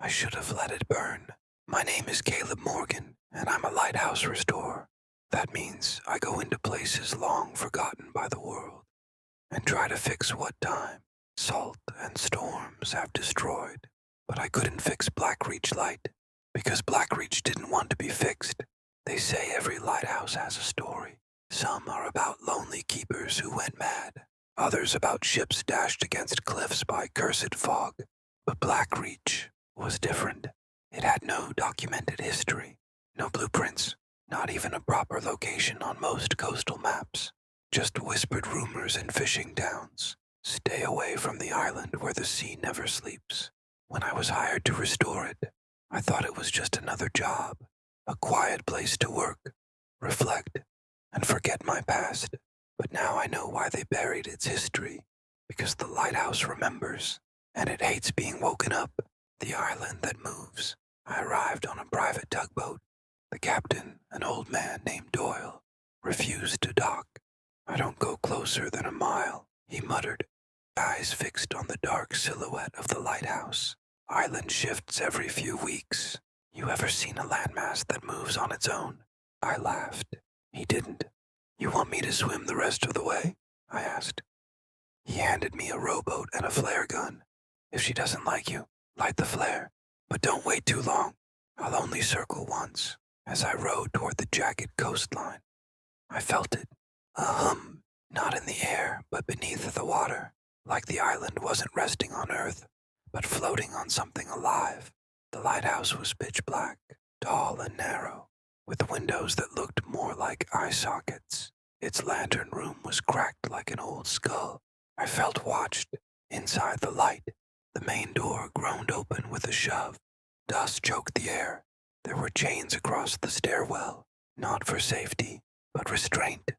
I should have let it burn. My name is Caleb Morgan, and I'm a lighthouse restorer. That means I go into places long forgotten by the world and try to fix what time, salt, and storms have destroyed. But I couldn't fix Blackreach Light, because Blackreach didn't want to be fixed. They say every lighthouse has a story. Some are about lonely keepers who went mad, others about ships dashed against cliffs by cursed fog. But Blackreach was different. It had no documented history, no blueprints, not even a proper location on most coastal maps. Just whispered rumors in fishing towns. Stay away from the island where the sea never sleeps. When I was hired to restore it, I thought it was just another job, a quiet place to work, reflect, and forget my past. But now I know why they buried its history, because the lighthouse remembers, and it hates being woken up. The island that moves. I arrived on a private tugboat. The captain, an old man named Doyle, refused to dock. I don't go closer than a mile, he muttered, eyes fixed on the dark silhouette of the lighthouse. Island shifts every few weeks. You ever seen a landmass that moves on its own? I laughed. He didn't. You want me to swim the rest of the way? I asked. He handed me a rowboat and a flare gun. If she doesn't like you, light the flare, but don't wait too long. I'll only circle once. As I rowed toward the jagged coastline, I felt it, a hum, not in the air, but beneath the water, like the island wasn't resting on earth, but floating on something alive. The lighthouse was pitch black, tall and narrow, with windows that looked more like eye sockets. Its lantern room was cracked like an old skull. I felt watched. Inside the light, the main door groaned open with a shove. Dust choked the air. There were chains across the stairwell, not for safety, but restraint,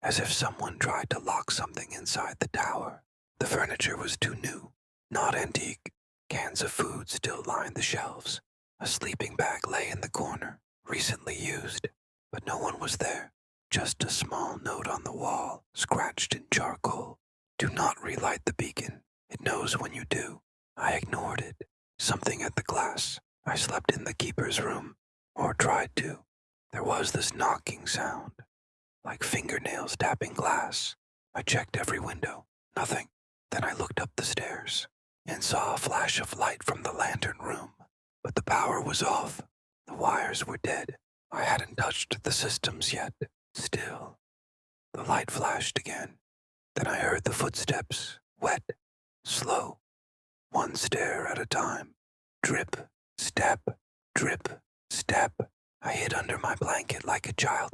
as if someone tried to lock something inside the tower. The furniture was too new, not antique. Cans of food still lined the shelves. A sleeping bag lay in the corner, recently used, but no one was there. Just a small note on the wall, scratched in charcoal. Do not relight the beacon. It knows when you do. I ignored it. Something at the glass. I slept in the keeper's room, or tried to. There was this knocking sound, like fingernails tapping glass. I checked every window. Nothing. Then I looked up the stairs and saw a flash of light from the lantern room. But the power was off. The wires were dead. I hadn't touched the systems yet. Still, the light flashed again. Then I heard the footsteps, wet, slow, one stair at a time. Drip, step, drip, step. I hid under my blanket like a child.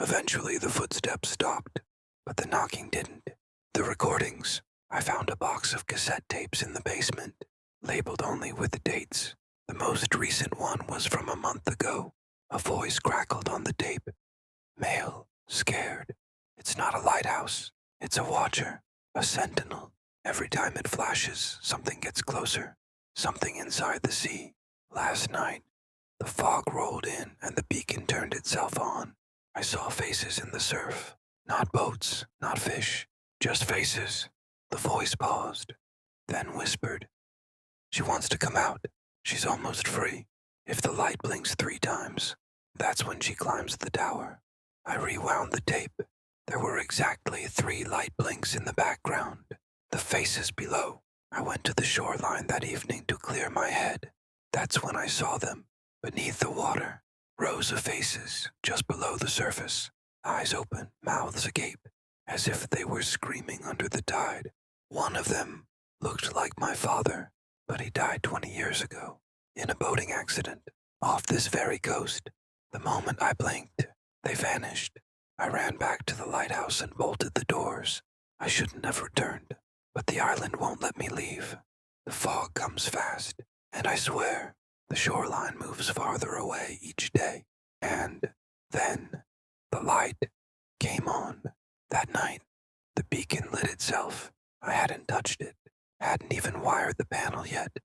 Eventually the footsteps stopped, but the knocking didn't. The recordings. I found a box of cassette tapes in the basement, labeled only with the dates. The most recent one was from a month ago. A voice crackled on the tape. Male, scared. It's not a lighthouse. It's a watcher, a sentinel. Every time it flashes, something gets closer. Something inside the sea. Last night, the fog rolled in and the beacon turned itself on. I saw faces in the surf. Not boats, not fish, just faces. The voice paused, then whispered. She wants to come out. She's almost free. If the light blinks 3 times, that's when she climbs the tower. I rewound the tape. There were exactly 3 light blinks in the background. The faces below. I went to the shoreline that evening to clear my head. That's when I saw them. Beneath the water, rows of faces just below the surface. Eyes open, mouths agape, as if they were screaming under the tide. One of them looked like my father, but he died 20 years ago, in a boating accident, off this very coast. The moment I blinked, they vanished. I ran back to the lighthouse and bolted the doors. I shouldn't have returned, but the island won't let me leave. The fog comes fast, and I swear, the shoreline moves farther away each day. And then, the light came on. That night, the beacon lit itself. I hadn't touched it, hadn't even wired the panel yet,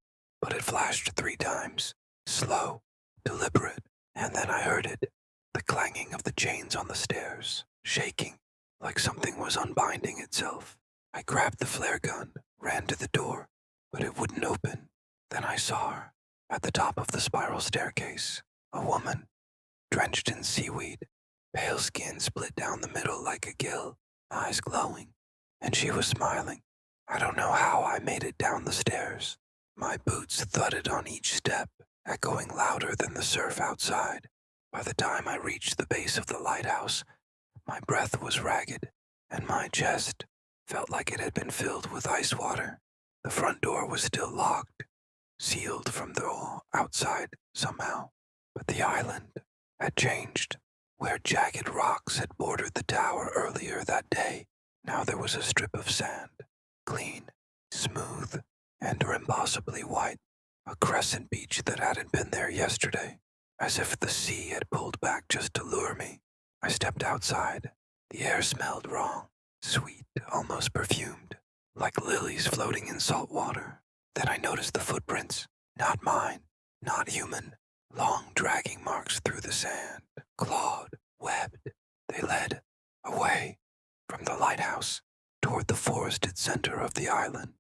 but it flashed 3 times, slow, deliberate, and then I heard it, the clanging of the chains on the stairs, shaking, like something was unbinding itself. I grabbed the flare gun, ran to the door, but it wouldn't open. Then I saw her, At the top of the spiral staircase, a woman, drenched in seaweed, pale skin split down the middle like a gill, eyes glowing, and she was smiling. I don't know how I made it down the stairs. My boots thudded on each step, echoing louder than the surf outside. By the time I reached the base of the lighthouse, my breath was ragged, and my chest felt like it had been filled with ice water. The front door was still locked, sealed from the outside somehow, but the island had changed. Where jagged rocks had bordered the tower earlier that day, now there was a strip of sand, clean, smooth, and impossibly white, a crescent beach that hadn't been there yesterday, as if the sea had pulled back just to lure me. I stepped outside. The air smelled wrong, sweet, almost perfumed, like lilies floating in salt water. Then I noticed the footprints, not mine, not human, long dragging marks through the sand, clawed, webbed. They led away from the lighthouse toward the forested center of the island,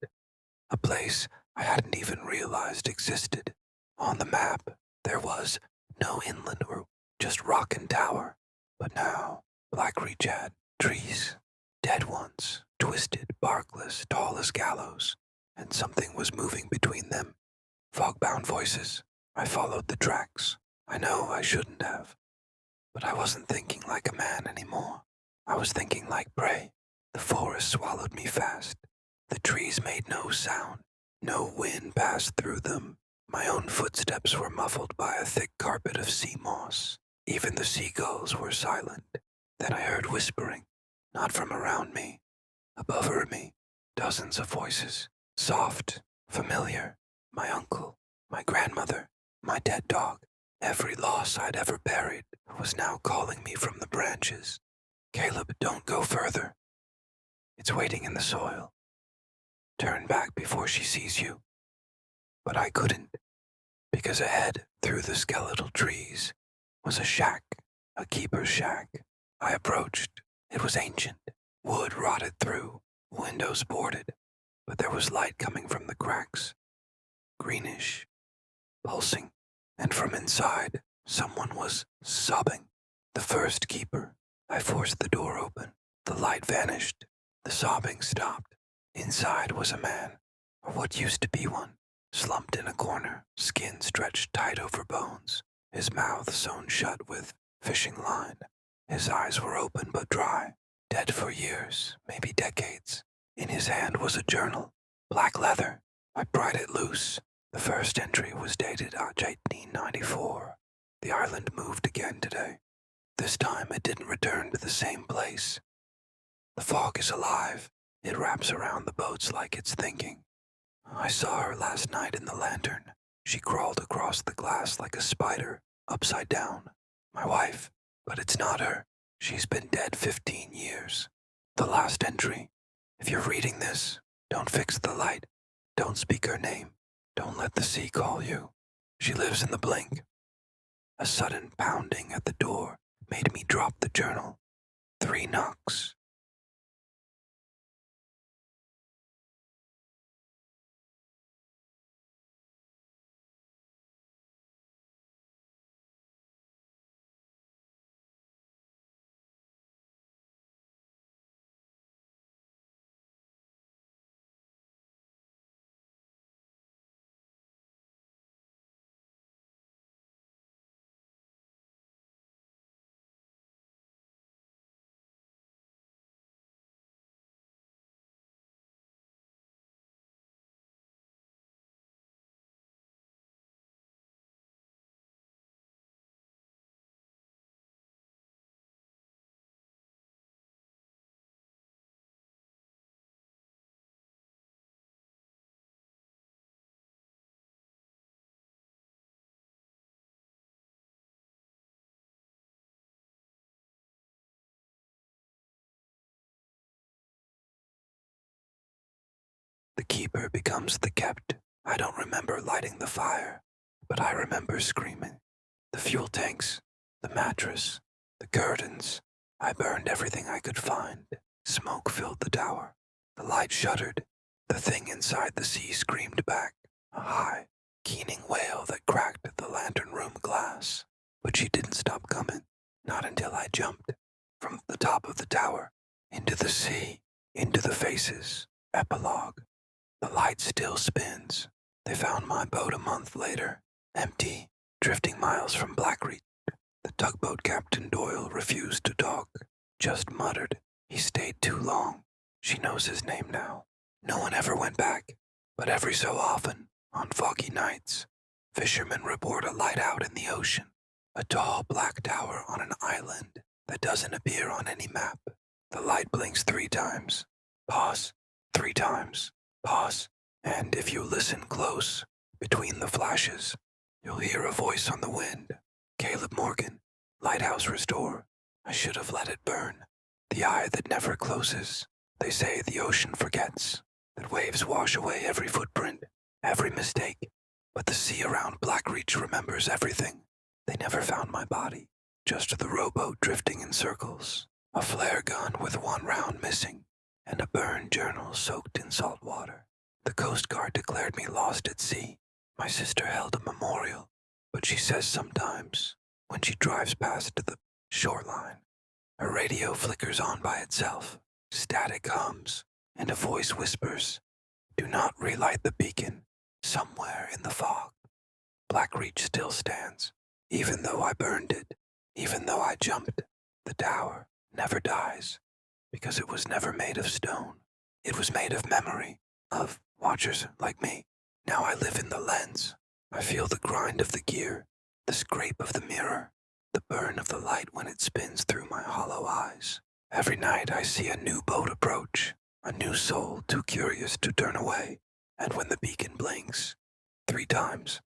a place I hadn't even realized existed. On the map, there was no inland route, just rock and tower. But now, Blackreach had trees, dead ones, twisted, barkless, tall as gallows, and something was moving between them. Fog-bound voices. I followed the tracks. I know I shouldn't have. But I wasn't thinking like a man anymore. I was thinking like prey. The forest swallowed me fast. The trees made no sound. No wind passed through them. My own footsteps were muffled by a thick carpet of sea moss. Even the seagulls were silent. Then I heard whispering, not from around me, above me, dozens of voices, soft, familiar. My uncle, my grandmother, my dead dog, every loss I'd ever buried was now calling me from the branches. Caleb, don't go further. It's waiting in the soil. Turn back before she sees you. But I couldn't, because ahead, through the skeletal trees, was a shack, a keeper's shack. I approached. It was ancient, wood rotted through, windows boarded, but there was light coming from the cracks, greenish, pulsing, and from inside, someone was sobbing. The first keeper. I forced the door open. The light vanished. The sobbing stopped. Inside was a man, or what used to be one, slumped in a corner, skin stretched tight over bones, his mouth sewn shut with fishing line. His eyes were open but dry, dead for years, maybe decades. In his hand was a journal, black leather. I pried it loose. The first entry was dated 1894. The island moved again today. This time it didn't return to the same place. The fog is alive. It wraps around the boats like it's thinking. I saw her last night in the lantern. She crawled across the glass like a spider, upside down. My wife, but it's not her. She's been dead 15 years. The last entry. If you're reading this, don't fix the light. Don't speak her name. Don't let the sea call you. She lives in the blink. A sudden pounding at the door made me drop the journal. 3 knocks. The keeper becomes the kept. I don't remember lighting the fire, but I remember screaming. The fuel tanks, the mattress, the curtains. I burned everything I could find. Smoke filled the tower. The light shuddered. The thing inside the sea screamed back, a high, keening wail that cracked the lantern room glass. But she didn't stop coming, not until I jumped from the top of the tower into the sea, into the faces. Epilogue. The light still spins. They found my boat a month later, empty, drifting miles from Blackreach. The tugboat Captain Doyle refused to talk, just muttered. He stayed too long. She knows his name now. No one ever went back, but every so often, on foggy nights, fishermen report a light out in the ocean, a tall black tower on an island that doesn't appear on any map. The light blinks 3 times, pause, 3 times, pause, and if you listen close, between the flashes, you'll hear a voice on the wind. Caleb Morgan, Lighthouse Restore. I should have let it burn. The eye that never closes. They say the ocean forgets, that waves wash away every footprint, every mistake. But the sea around Blackreach remembers everything. They never found my body, just the rowboat drifting in circles, a flare gun with 1 round missing, and a burned journal soaked in salt water. The Coast Guard declared me lost at sea. My sister held a memorial, but she says sometimes, when she drives past the shoreline, her radio flickers on by itself, static hums, and a voice whispers, "Do not relight the beacon, somewhere in the fog." Blackreach still stands, even though I burned it, even though I jumped. The tower never dies, because it was never made of stone. It was made of memory, of watchers like me. Now I live in the lens. I feel the grind of the gear, the scrape of the mirror, the burn of the light when it spins through my hollow eyes. Every night I see a new boat approach, a new soul too curious to turn away. And when the beacon blinks, 3 times,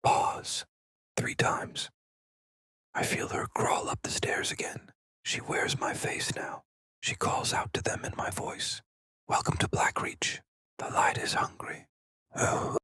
pause, 3 times, I feel her crawl up the stairs again. She wears my face now. She calls out to them in my voice. "Welcome to Blackreach. The light is hungry." Oh,